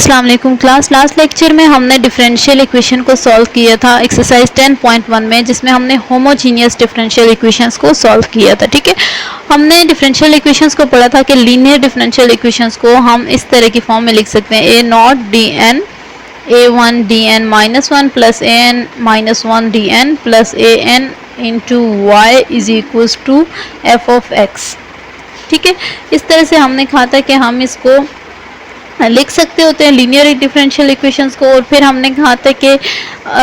अस्सलाम वालेकुम class. Last lecture में हमने डिफरेंशियल इक्वेशन को सॉल्व किया था एक्सरसाइज 10.1 में, जिसमें हमने होमोजीनियस डिफरेंशियल इक्वेशंस को सॉल्व किया था। ठीक है, हमने डिफरेंशियल इक्वेशंस को पढ़ा था कि लीनियर डिफरेंशियल इक्वेशंस को हम इस तरह की फॉर्म में लिख सकते हैं, A naught D N a1 dn minus one plus an minus one dn plus an into Y is equals to F of X. ठीक है, इस तरह से हमने कहा था कि हम इसको लिख सकते होते हैं लीनियर डिफरेंशियल इक्वेशंस को। और फिर हमने कहा था कि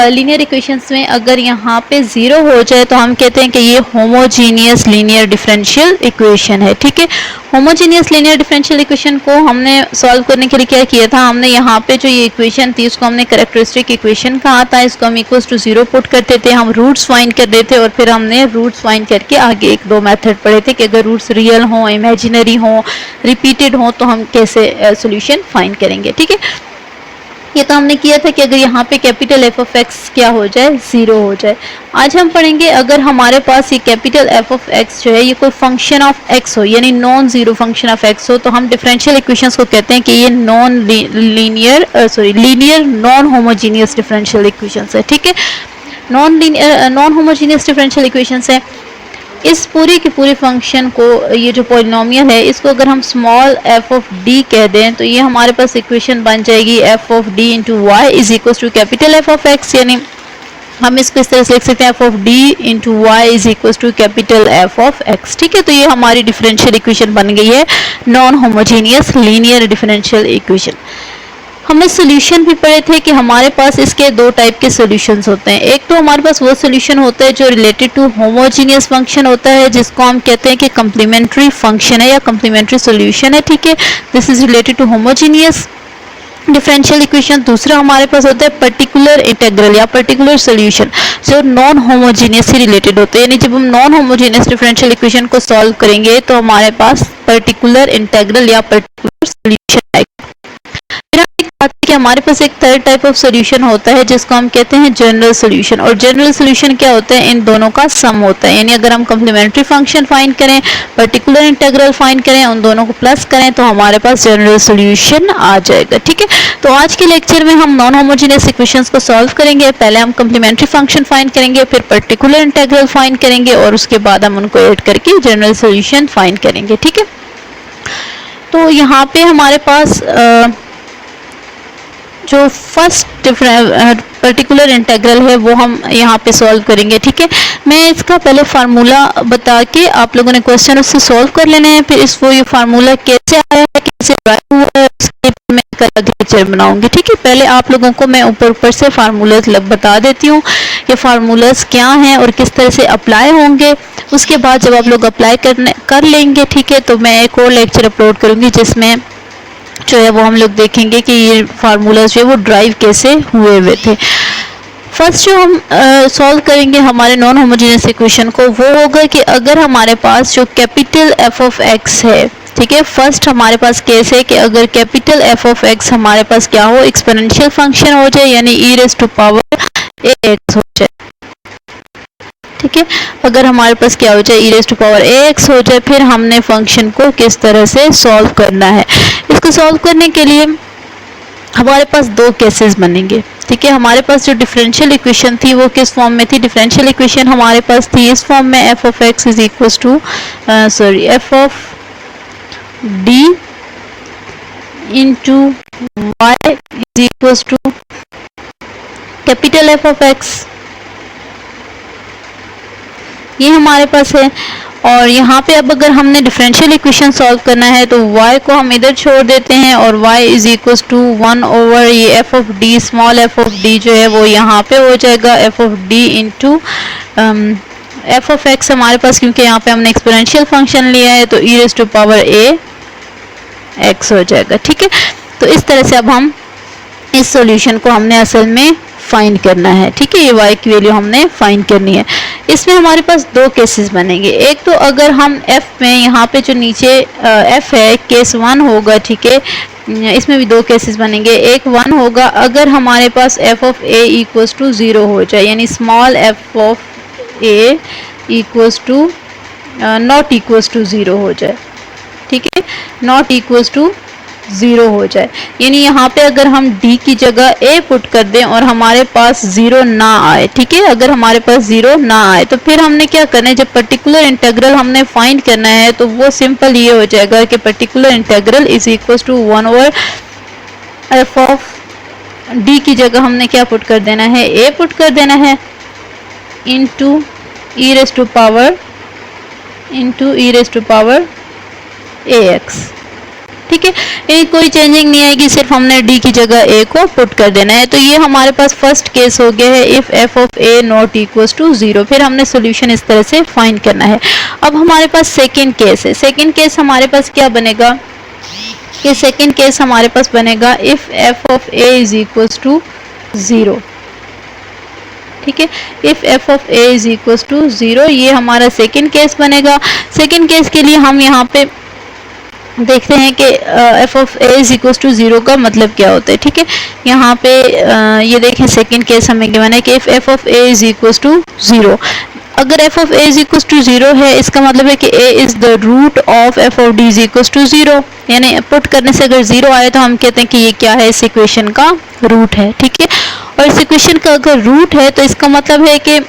लीनियर इक्वेशंस में अगर यहाँ पे ज़ीरो हो जाए तो हम कहते हैं कि ये होमोजीनियस लीनियर डिफरेंशियल इक्वेशन है। ठीक है, होमोजीनियस लीनियर डिफरेंशियल इक्वेशन को हमने सॉल्व करने के लिए क्या किया था, हमने यहाँ पे जो ये इक्वेशन थी उसको हमने कैरेक्टरिस्टिक इक्वेशन कहा था, इसको हम इक्वल्स टू जीरो पुट करते थे, हम रूट्स फाइंड कर देते और फिर हमने रूट्स फाइंड करके आगे एक दो मेथड पढ़े थे कि अगर रूट्स रियल हो, इमेजिनरी हो, रिपीटेड हो तो हम कैसे सोल्यूशन फाइंड करेंगे। ठीक है, ये तो हमने किया था कि अगर यहाँ पे कैपिटल एफ ऑफ एक्स क्या हो जाए, जीरो हो जाए। आज हम पढ़ेंगे अगर हमारे पास ये कैपिटल एफ ऑफ एक्स जो है ये कोई फंक्शन ऑफ एक्स हो, यानी non zero function of x हो, तो हम डिफरेंशियल इक्वेशंस को कहते हैं कि ये linear non homogeneous differential equations है। ठीक है, नॉन होमोजीनियस डिफरेंशियल इक्वेशंस है। इस पूरी की पूरी फंक्शन को, ये जो पॉलिनोमियल है, इसको अगर हम स्मॉल एफ ऑफ डी कह दें तो ये हमारे पास इक्वेशन बन जाएगी F of D into Y is equal to capital F of X, यानी हम इसको इस तरह से लिख सकते हैं F of D into Y is equal to capital F of X. ठीक है, तो ये हमारी डिफरेंशियल इक्वेशन बन गई है non homogeneous linear differential equation. हमने सोल्यूशन भी पढ़े थे कि हमारे पास इसके दो टाइप के सॉल्यूशंस होते हैं। एक तो हमारे पास वो सोल्यूशन होता है जो रिलेटेड टू होमोजीनियस फंक्शन होता है, जिसको हम कहते हैं कि कम्प्लीमेंट्री फंक्शन है या कम्प्लीमेंट्री सोल्यूशन है। ठीक है, this is related to homogeneous differential equation. दूसरा हमारे पास होता है पर्टिकुलर इंटीग्रल या पर्टिकुलर सोल्यूशन, जो नॉन होमोजीनियस से रिलेटेड होते हैं, यानी जब हम नॉन होमोजीनियस डिफरेंशियल इक्वेशन को सॉल्व करेंगे तो हमारे पास पर्टिकुलर इंटीग्रल या पर्टिकुलर सोल्यूशन आएगा। कि हमारे पास एक थर्ड टाइप ऑफ सॉल्यूशन होता है जिसको हम कहते हैं जनरल सॉल्यूशन। और जनरल सॉल्यूशन क्या होता है, इन दोनों का सम होता है, यानी अगर हम कम्प्लीमेंट्री फंक्शन फाइंड करें, पर्टिकुलर इंटीग्रल फाइंड करें, उन दोनों को प्लस करें तो हमारे पास जनरल सॉल्यूशन आ जाएगा। ठीक है, तो आज के लेक्चर में हम नॉन होमोजेनियस इक्वेशंस को सॉल्व करेंगे। पहले हम कम्प्लीमेंट्री फंक्शन फाइंड करेंगे, फिर पर्टिकुलर इंटीग्रल फाइंड करेंगे और उसके बाद हम उनको ऐड करके जनरल सॉल्यूशन फाइंड करेंगे। ठीक है, तो यहाँ पे हमारे पास जो फर्स्ट पर्टिकुलर इंटीग्रल है वो हम यहाँ पे सॉल्व करेंगे। ठीक है, मैं इसका पहले फार्मूला बता के आप लोगों ने क्वेश्चन उससे सॉल्व कर लेना है, फिर इसको ये फार्मूला कैसे आया है, कैसे ड्राइव हुआ है, उसके मैं एक लेक्चर बनाऊंगी। ठीक है, पहले आप लोगों को मैं ऊपर से फार्मूलाज बता देती हूँ कि फार्मूलाज क्या हैं और किस तरह से अप्लाई होंगे। उसके बाद जब आप लोग अप्लाई कर लेंगे, ठीक है, तो मैं एक और लेक्चर अपलोड करूँगी जिसमें जो है वो हम लोग देखेंगे कि ये फार्मूलाज जो है वो ड्राइव कैसे हुए थे। फर्स्ट जो हम सॉल्व करेंगे हमारे नॉन होमोजेनियस इक्वेशन को, वो होगा कि अगर हमारे पास जो कैपिटल एफ ऑफ एक्स है, ठीक है, फर्स्ट हमारे पास केस है कि अगर कैपिटल एफ ऑफ एक्स हमारे पास क्या हो, एक्सपोनेंशियल फंक्शन हो जाए, यानी E raise to power A X हो जाए। ठीक है, अगर हमारे पास क्या हो जाए, E raise to power A X हो जाए, फिर हमने फंक्शन को किस तरह से सॉल्व करना है। इसको सॉल्व करने के लिए हमारे पास दो केसेस बनेंगे। ठीक है, हमारे पास जो डिफरेंशियल इक्वेशन थी वो किस फॉर्म में थी, डिफरेंशियल इक्वेशन हमारे पास थी इस फॉर्म में, F of X is equal to F of D into Y is equal to capital F of X, ये हमारे पास है। और यहाँ पे अब अगर हमने डिफरेंशियल इक्वेशन सॉल्व करना है तो y को हम इधर छोड़ देते हैं और y is equal to 1 over ये F of D, small F of D जो है वो यहाँ पे हो जाएगा F of D into F of X हमारे पास, क्योंकि यहाँ पे हमने एक्सपोनेंशियल फंक्शन लिया है तो E raise to power A X हो जाएगा। ठीक है, तो इस तरह से अब हम इस सॉल्यूशन को हमने असल में फाइंड करना है। ठीक है, ये y की वैल्यू हमने फाइंड करनी है। इसमें हमारे पास दो केसेस बनेंगे। एक तो अगर हम f में यहाँ पे जो नीचे f है केस 1 होगा। ठीक है, इसमें भी दो केसेस बनेंगे। एक 1 होगा अगर हमारे पास f of a equals to 0 हो जाए, यानी small f of a equals to not equals to 0 हो जाए। ठीक है, नॉट इक्वल्स टू 0 हो जाए। यानी यहाँ पे अगर हम d की जगह a पुट कर दें और हमारे पास 0 ना आए, ठीक है, अगर हमारे पास 0 ना आए तो फिर हमने क्या करना है, जब पर्टिकुलर इंटीग्रल हमने फाइंड करना है तो वो सिंपल ये हो जाएगा कि particular integral is equal to 1 over F of d की जगह हमने क्या पुट कर देना है, a पुट कर देना है into E raise to power ax, ठीक है। ये कोई चेंजिंग नहीं आएगी, सिर्फ हमने d की जगह a को पुट कर देना है। तो ये हमारे पास फर्स्ट केस हो गया है, if f of a not equals to 0। फिर हमने सोल्यूशन इस तरह से फाइंड करना है। अब हमारे पास सेकंड केस है। सेकंड केस हमारे पास क्या बनेगा कि सेकंड केस हमारे पास बनेगा if f of a is equals to 0, ठीक है। If f of a is equals to 0, ये हमारा सेकंड केस बनेगा। सेकंड केस के लिए हम यहाँ पे देखते हैं कि f of a is equal to 0 का मतलब क्या होता है, ठीक है। यहाँ पे ये देखें सेकंड केस हमें गिवन है कि if f of a is equal to 0, अगर f of a is equal to 0 है, इसका मतलब है कि a is the root of f of d is equal to 0। यानी पुट करने से अगर 0 आए तो हम कहते हैं कि ये क्या है, इस इक्वेशन का रूट है, ठीक है। और इस इक्वेशन का अगर रूट है तो इसका मतलब है कि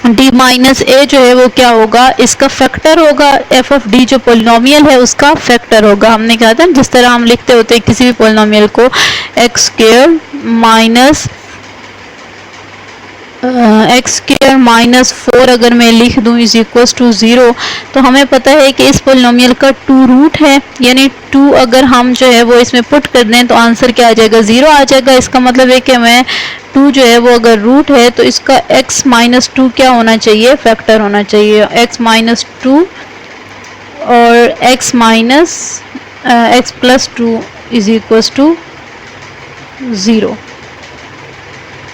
d माइनस a जो है वो क्या होगा, इसका फैक्टर होगा। f ऑफ d जो पोलिनोमियल है उसका फैक्टर होगा। हमने कहा था जिस तरह हम लिखते होते हैं किसी भी पोलिनोमियल को एक्स स्क्वायर माइनस 4 अगर मैं लिख दूं इज इक्वल टू 0, तो हमें पता है कि इस पोलिनोमियल का 2 रूट है। यानी 2 अगर हम जो है वो इसमें पुट कर दें तो आंसर क्या आ जाएगा, 0 आ जाएगा। इसका मतलब है कि मैं 2 जो है वो अगर रूट है तो इसका x माइनस 2 क्या होना चाहिए, फैक्टर होना चाहिए। x माइनस 2 और x minus x plus 2 is equal to 0,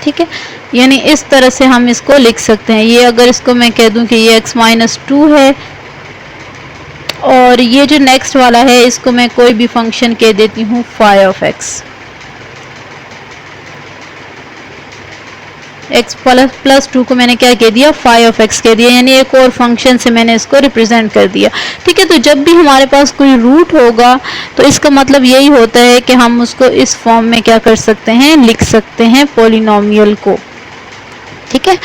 ठीक है। यानी इस तरह से हम इसको लिख सकते हैं। ये अगर इसको मैं कह दूं कि ये x माइनस 2 है और ये जो नेक्स्ट वाला है इसको मैं कोई भी फंक्शन कह देती हूँ phi of x। x plus 2 को मैंने क्या कह दिया, फाई ऑफ x कह दिया, यानी एक और फंक्शन से मैंने इसको रिप्रेजेंट कर दिया, ठीक है। तो जब भी हमारे पास कोई रूट होगा तो इसका मतलब यही होता है कि हम उसको इस फॉर्म में क्या कर सकते हैं, लिख सकते हैं पोलिनोमियल को, ठीक है।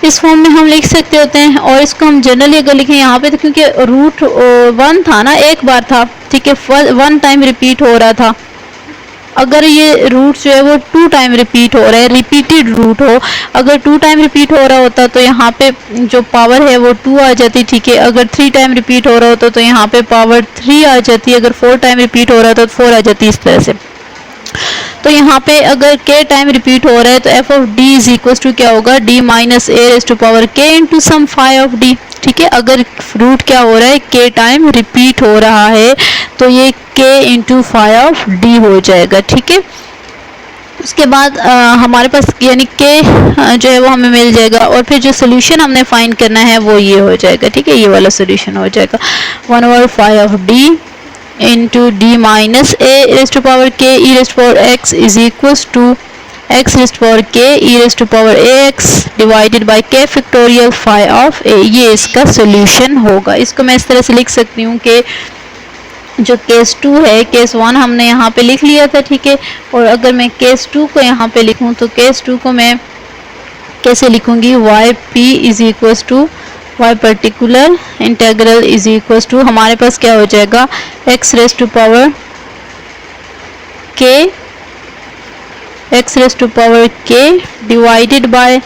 इस फॉर्म में हम लिख सकते होते हैं। और इसको हम जनरली अगर लिखें यहाँ पे तो क्योंकि रूट 1 था ना, एक बार था, ठीक है, 1 टाइम रिपीट हो रहा था। अगर ये रूट जो है वो 2 टाइम रिपीट हो रहा है, रिपीटेड रूट हो, अगर 2 टाइम रिपीट हो रहा होता तो यहाँ पे जो पावर है वो 2 आ जाती, ठीक है। अगर 3 टाइम रिपीट हो रहा होता तो यहाँ पे पावर 3 आ जाती, अगर 4 टाइम रिपीट हो रहा था तो 4 आ जाती, इस तरह से। तो यहाँ पे अगर k टाइम रिपीट हो रहा है तो f of d is equal to क्या होगा, d minus a raise to power k into some phi of d, ठीक है। अगर रूट क्या हो रहा है, k टाइम रिपीट हो रहा है तो ये k into phi of d हो जाएगा, ठीक है। उसके बाद हमारे पास यानी k जो है वो हमें मिल जाएगा और फिर जो सोल्यूशन हमने फाइंड करना है वो ये हो जाएगा, ठीक है। ये वाला सोल्यूशन हो जाएगा 1 over phi of d into d minus a raised to power k e raised to power x is equals to x raised to power k e raised to power ax divided by k factorial phi of a। ये इसका solution होगा। इसको मैं इस तरह से लिख सकती हूँ कि जो केस 2 है, केस 1 हमने यहाँ पे लिख लिया था, ठीक है। और अगर मैं केस 2 को यहाँ पे लिखूँ तो केस 2 को मैं कैसे लिखूँगी, y p is equals to y particular integral is equals to, हमारे पास क्या हो जाएगा, x raise to power k divided by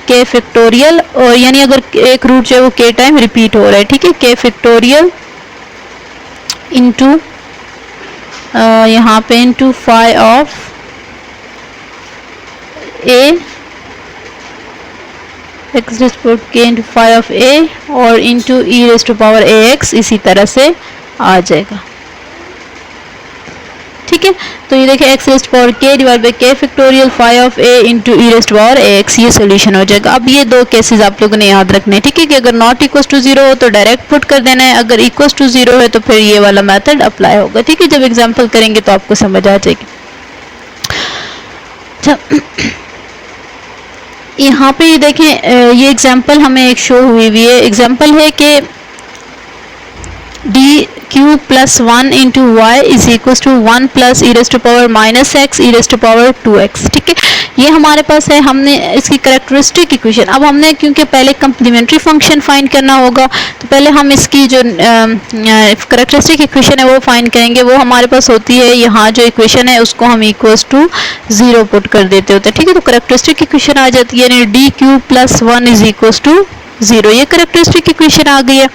k factorial. और यानी अगर एक रूट जो है वो k टाइम रिपीट हो रहा है, ठीक है, k फैक्टोरियल इंटू यहाँ पे into phi of a x raise to k into phi of a और into e raise to power ax, इसी तरह से आ जाएगा, ठीक है। तो ये देखिए x raise to power k divide by k factorial phi of a into e raise to power ax, ये सोल्यूशन हो जाएगा। अब ये दो केसेस आप लोगों ने याद रखने हैं, ठीक है, कि अगर नॉट इक्वल टू 0 हो तो डायरेक्ट पुट कर देना है, अगर इक्वल टू 0 है तो फिर ये वाला मेथड अप्लाई होगा, ठीक है। जब एग्जाम्पल करेंगे तो आपको समझ आ जाएगी। यहाँ पे देखें ये एग्जाम्पल हमें एक शो हुई है। एग्जाम्पल है कि d cube plus 1 into Y is equal to 1 plus e raise to power minus x e raise to power 2x। ठीक है, ये हमारे पास है। हमने इसकी कैरेक्टरिस्टिक इक्वेशन, अब हमने क्योंकि पहले कंप्लीमेंट्री फंक्शन फाइंड करना होगा तो पहले हम इसकी जो कैरेक्टरिस्टिक इक्वेशन है वो फाइंड करेंगे। वो हमारे पास होती है, यहाँ जो इक्वेशन है उसको हम इक्वल्स टू 0 पुट कर देते होते हैं। ठीक है, तो कैरेक्टरिस्टिक इक्वेशन आ जाती है d cube plus 1 is equals to 0। ये कैरेक्टरिस्टिक इक्वेशन आ गई है।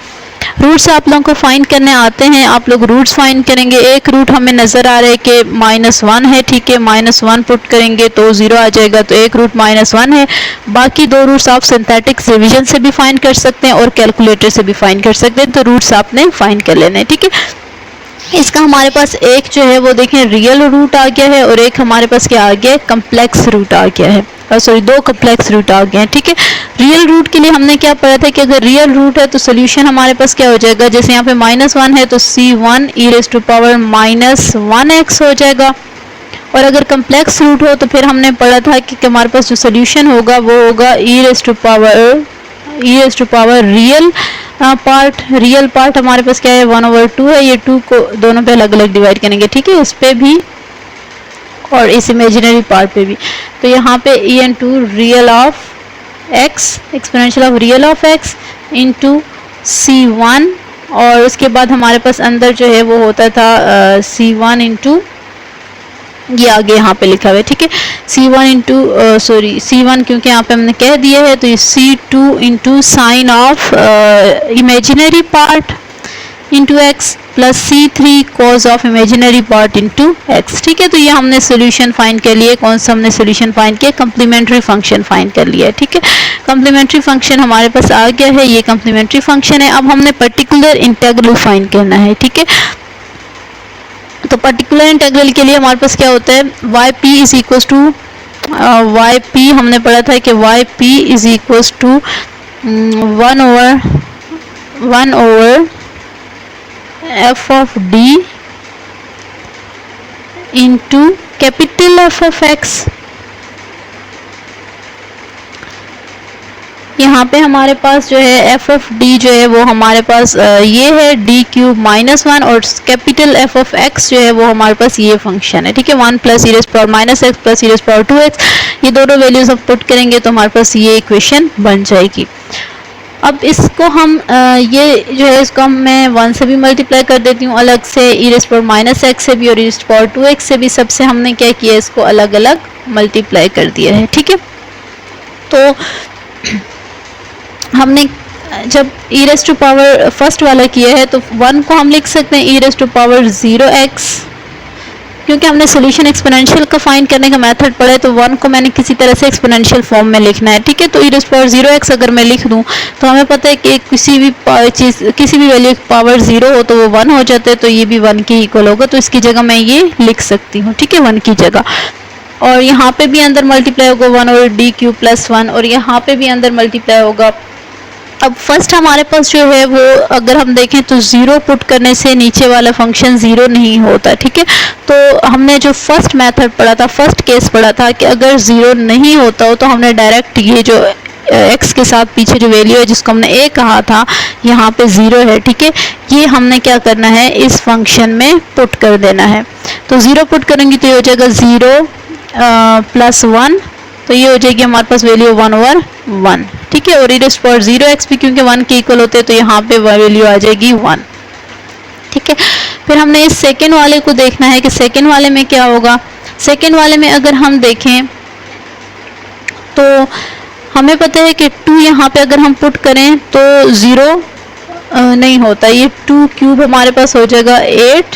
रूट्स आप लोगों को फाइंड करने आते हैं, आप लोग रूट्स फाइंड करेंगे। एक रूट हमें नजर आ रहा है कि -1 है। ठीक है, -1 पुट करेंगे तो 0 आ जाएगा, तो एक रूट -1 है। बाकी दो रूट्स आप सिंथेटिक डिवीजन से भी फाइंड कर सकते हैं और कैलकुलेटर से भी फाइंड कर सकते हैं, तो रूट्स आपने फाइंड कर लेने हैं। ठीक है, इसका हमारे पास एक जो है वो देखें रियल रूट आ गया है और एक हमारे पास क्या आ गया है, कम्प्लेक्स रूट आ गया है। सॉरी, दो कम्प्लेक्स रूट आ गए हैं। ठीक है, रियल रूट के लिए हमने क्या पढ़ा था कि अगर रियल रूट है तो सोल्यूशन हमारे पास क्या हो जाएगा, जैसे यहाँ पे -1 है तो c1 E raise to power -1x हो जाएगा। और अगर कम्प्लेक्स रूट हो तो फिर हमने पढ़ा था कि हमारे पास जो सोल्यूशन होगा वो होगा e raise to power real part हमारे पास क्या है 1/2 है। ये 2 को दोनों पे अलग अलग डिवाइड करेंगे। ठीक है, इस पे भी और इस इमेजिनरी पार्ट पे भी। तो यहाँ पे en2 real of x exponential of real of x into c1, और उसके बाद हमारे पास अंदर जो है वो होता था c1 इंटू, ये आगे यहाँ पे लिखा हुआ है। ठीक है, c1 इंटू c1 क्योंकि यहाँ पे हमने कह दिया है तो ये c2 into sine of imaginary part into x plus c3 cause of imaginary part into x. ठीक है, तो ये हमने सोल्यूशन फाइंड कर लिए। कौन सा हमने सोल्यूशन फाइंड किया, कंप्लीमेंट्री फंक्शन फाइंड कर लिया है। ठीक है, कंप्लीमेंट्री फंक्शन हमारे पास आ गया है, ये कंप्लीमेंट्री फंक्शन है। अब हमने पर्टिकुलर इंटीग्रल फाइंड करना है। ठीक है, तो पर्टिकुलर इंटीग्रल के लिए हमारे पास क्या होता है, yp is equal to yp हमने पढ़ा था कि yp is equal to 1 over f of d into capital f of x। यहाँ पे हमारे पास जो है f ऑफ d जो है वो हमारे पास ये है d क्यूब -1 और कैपिटल f ऑफ x जो है वो हमारे पास ये फंक्शन है। ठीक है, 1 plus e rays power -x plus e rays power 2x, ये दोनों वैल्यूज हम पुट करेंगे तो हमारे पास ये इक्वेशन बन जाएगी। अब इसको हम ये जो है इसको मैं 1 से भी मल्टीप्लाई कर देती हूँ अलग से, ई रेज़ पावर -x से भी और ई रेज़ पावर 2x से भी, सबसे हमने क्या किया, इसको अलग अलग मल्टीप्लाई कर दिया है। ठीक है, तो हमने जब e raise to power first वाला किया है तो 1 को हम लिख सकते हैं ई रेज़ टू पावर 0x, क्योंकि हमने सोल्यूशन एक्सपोनेंशियल का फाइंड करने का मेथड पढ़ा है तो 1 को मैंने किसी तरह से एक्सपोनेंशियल फॉर्म में लिखना है। ठीक है, तो ई रेज़ पावर 0x अगर मैं लिख दूं तो हमें पता है कि किसी भी चीज़ किसी भी वैल्यू पावर 0 हो तो वो 1 हो जाता है, तो ये भी 1 के इक्वल होगा, तो इसकी जगह मैं ये लिख सकती हूँ। ठीक है, 1 की जगह, और यहाँ पे भी अंदर मल्टीप्लाई होगा 1 और डी क्यूब प्लस 1, और यहाँ पे भी अंदर मल्टीप्लाई होगा। अब फर्स्ट हमारे पास जो है वो अगर हम देखें तो 0 पुट करने से नीचे वाला फंक्शन 0 नहीं होता। ठीक है, तो हमने जो फर्स्ट मेथड पढ़ा था, फर्स्ट केस पढ़ा था कि अगर 0 नहीं होता हो तो हमने डायरेक्ट ये जो x के साथ पीछे जो वैल्यू है जिसको हमने a कहा था, यहाँ पे 0 है। ठीक है, ये हमने क्या करना है, इस फंक्शन में पुट कर देना है। तो 0 पुट करेंगे तो ये हो जाएगा 0 प्लस 1, तो ये हो जाएगी हमारे पास वैल्यू 1/1। ठीक है, और ई रेज़ पावर 0x भी क्योंकि 1 के इक्वल होते हैं तो यहाँ पे वैल्यू आ जाएगी 1। ठीक है, फिर हमने इस सेकेंड वाले को देखना है कि सेकेंड वाले में क्या होगा। सेकेंड वाले में अगर हम देखें तो हमें पता है कि 2 यहाँ पे अगर हम पुट करें तो 0 नहीं होता, ये 2 क्यूब हमारे पास हो जाएगा 8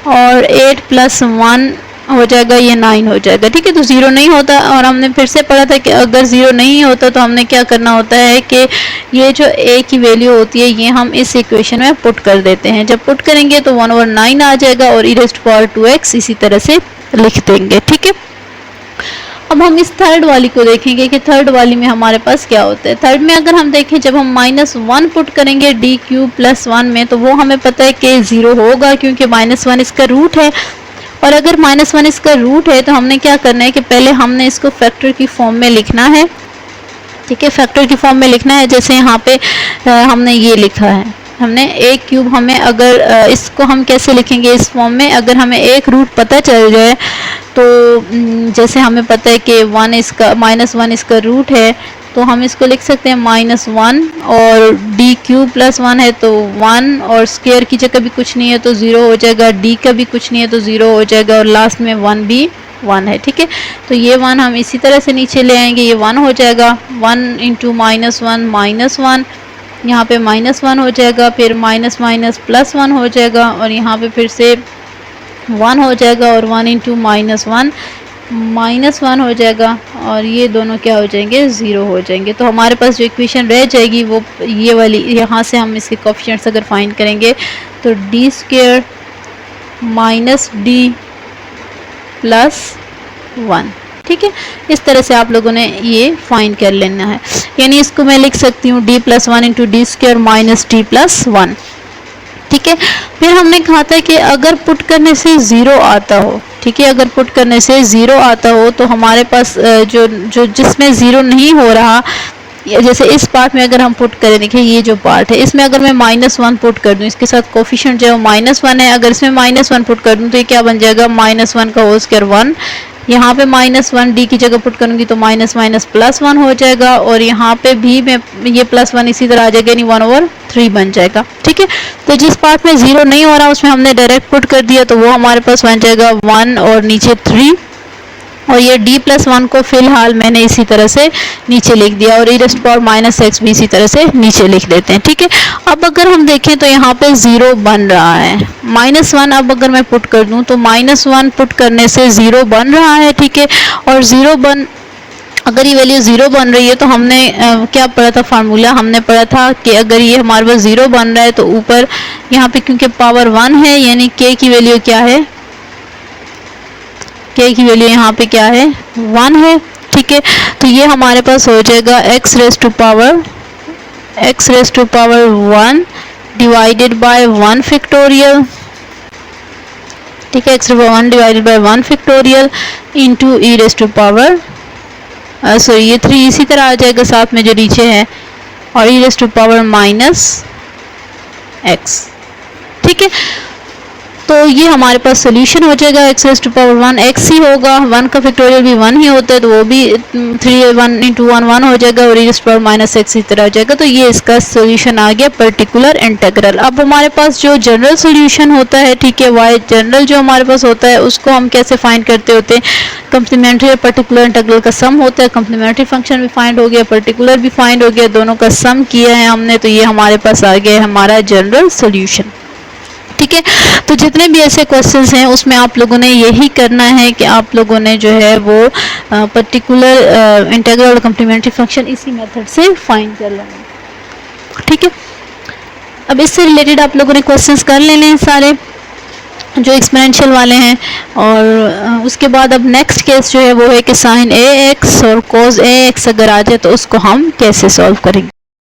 और 8 प्लस 1 हो जाएगा, ये 9 हो जाएगा। ठीक है, तो 0 नहीं होता, और हमने फिर से पढ़ा था कि अगर 0 नहीं होता तो हमने क्या करना होता है कि ये जो a की वैल्यू होती है ये हम इस इक्वेशन में पुट कर देते हैं। जब पुट करेंगे तो 1/9 आ जाएगा और ई रेज़ टू पावर 2x इसी तरह से लिख देंगे। ठीक है, अब हम इस थर्ड वाली को देखेंगे कि थर्ड वाली में हमारे पास क्या होता है। थर्ड में अगर हम देखें जब हम -1 पुट करेंगे डी क्यूब प्लस 1 में तो वो हमें पता है कि 0 होगा क्योंकि -1 इसका रूट है, और अगर -1 इसका रूट है तो हमने क्या करना है कि पहले हमने इसको फैक्टर की फॉर्म में लिखना है। ठीक है, फैक्टर की फॉर्म में लिखना है, जैसे यहाँ पे हमने ये लिखा है हमने a क्यूब, हमें अगर इसको हम कैसे लिखेंगे इस फॉर्म में, अगर हमें एक रूट पता चल जाए तो जैसे हमें पता है कि -1 इसका रूट है, तो हम इसको लिख सकते हैं -1, और d क्यूब प्लस 1 है तो 1, और स्क्वायर की जगह भी कुछ नहीं है तो 0 हो जाएगा, d का भी कुछ नहीं है तो 0 हो जाएगा, और लास्ट में 1 भी 1 है। ठीक है, तो ये 1 हम इसी तरह से नीचे ले आएंगे, ये 1 हो जाएगा, 1 इंटू -1, यहाँ पे -1 हो जाएगा, फिर माइनस माइनस प्लस 1 हो जाएगा, और यहाँ पे फिर से 1 हो जाएगा, और 1 इंटू -1 हो जाएगा, और ये दोनों क्या हो जाएंगे, 0 हो जाएंगे। तो हमारे पास जो इक्वेशन रह जाएगी वो ये वाली, यहाँ से हम इसके कोएफिशिएंट्स अगर फाइंड करेंगे तो d square minus d plus 1। ठीक है, इस तरह से आप लोगों ने ये फाइंड कर लेना है, यानी इसको मैं लिख सकती हूँ d plus 1 into D square minus d plus 1। ठीक है, फिर हमने कहा था कि अगर पुट करने से 0 आता हो, ठीक है, अगर पुट करने से 0 आता हो तो हमारे पास जो जिसमें 0 नहीं हो रहा, जैसे इस पार्ट में अगर हम पुट करें, देखिए ये जो पार्ट है इसमें अगर मैं -1 पुट कर दूं, इसके साथ कोफिशिएंट जो है -1 है, अगर इसमें -1 पुट कर दूं तो ये क्या बन जाएगा, -1 का होल स्क्वायर 1, यहाँ पे -1 d की जगह पुट करूंगी तो माइनस माइनस प्लस 1 हो जाएगा, और यहाँ पे भी मैं ये +1 इसी तरह आ जाएगा, यानी 1/3 बन जाएगा। ठीक है, तो जिस पार्ट में 0 नहीं हो रहा उसमें हमने डायरेक्ट पुट कर दिया तो वो हमारे पास बन जाएगा 1 और नीचे 3, और ये d प्लस 1 को फिलहाल मैंने इसी तरह से नीचे लिख दिया, और e⁻⁻x भी इसी तरह से नीचे लिख देते हैं। ठीक है, अब अगर हम देखें तो यहाँ पे 0 बन रहा है, -1 अब अगर मैं पुट कर दूं तो -1 पुट करने से 0 बन रहा है। ठीक है, और अगर ये वैल्यू 0 बन रही है तो हमने क्या पढ़ा था, फार्मूला हमने पढ़ा था कि अगर ये हमारे पास 0 बन रहा है तो ऊपर यहाँ पे क्योंकि पावर 1 है, यानी k की वैल्यू क्या है, k की वैल्यू यहाँ पे क्या है, 1 है। ठीक है, तो ये हमारे पास हो जाएगा x raise to power 1 divided by 1 factorial. ठीक है, x to power 1 divided by 1 factorial into e raise to power, sorry ये 3 इसी तरह आ जाएगा साथ में जो नीचे है, और e raise to power -x। ठीक है, तो ये हमारे पास सोल्यूशन हो जाएगा, x raise to power 1 x ही होगा, 1 का फैक्टोरियल भी 1 ही होता है तो वो भी 1 इंटू 1 हो जाएगा, और e raise to power -x इस तरह हो जाएगा। तो ये इसका सोल्यूशन आ गया, पर्टिकुलर इंटीग्रल। अब हमारे पास जो जनरल सोल्यूशन होता है, ठीक है, y जनरल जो हमारे पास होता है उसको हम कैसे फाइंड करते होते हैं, कम्प्लीमेंट्री और पर्टिकुलर इंटीग्रल का सम होता है, कम्प्लीमेंट्री फंक्शन भी फाइंड हो गया, पर्टिकुलर भी फाइंड हो गया, दोनों का सम किया है हमने, तो ये हमारे पास आ गया हमारा जनरल सोल्यूशन। ठीक है, तो जितने भी ऐसे क्वेश्चंस हैं उसमें आप लोगों ने यही करना है कि आप लोगों ने जो है वो पर्टिकुलर इंटीग्रल और कम्प्लीमेंट्री फंक्शन इसी मेथड से फाइंड कर लेना है। ठीक है, अब इससे रिलेटेड आप लोगों ने क्वेश्चंस कर लेने हैं सारे जो एक्सपोनेंशियल वाले हैं, और उसके बाद अब नेक्स्ट केस जो है वो है कि sin ax और cos ax अगर आ जाए तो उसको हम कैसे सॉल्व करेंगे।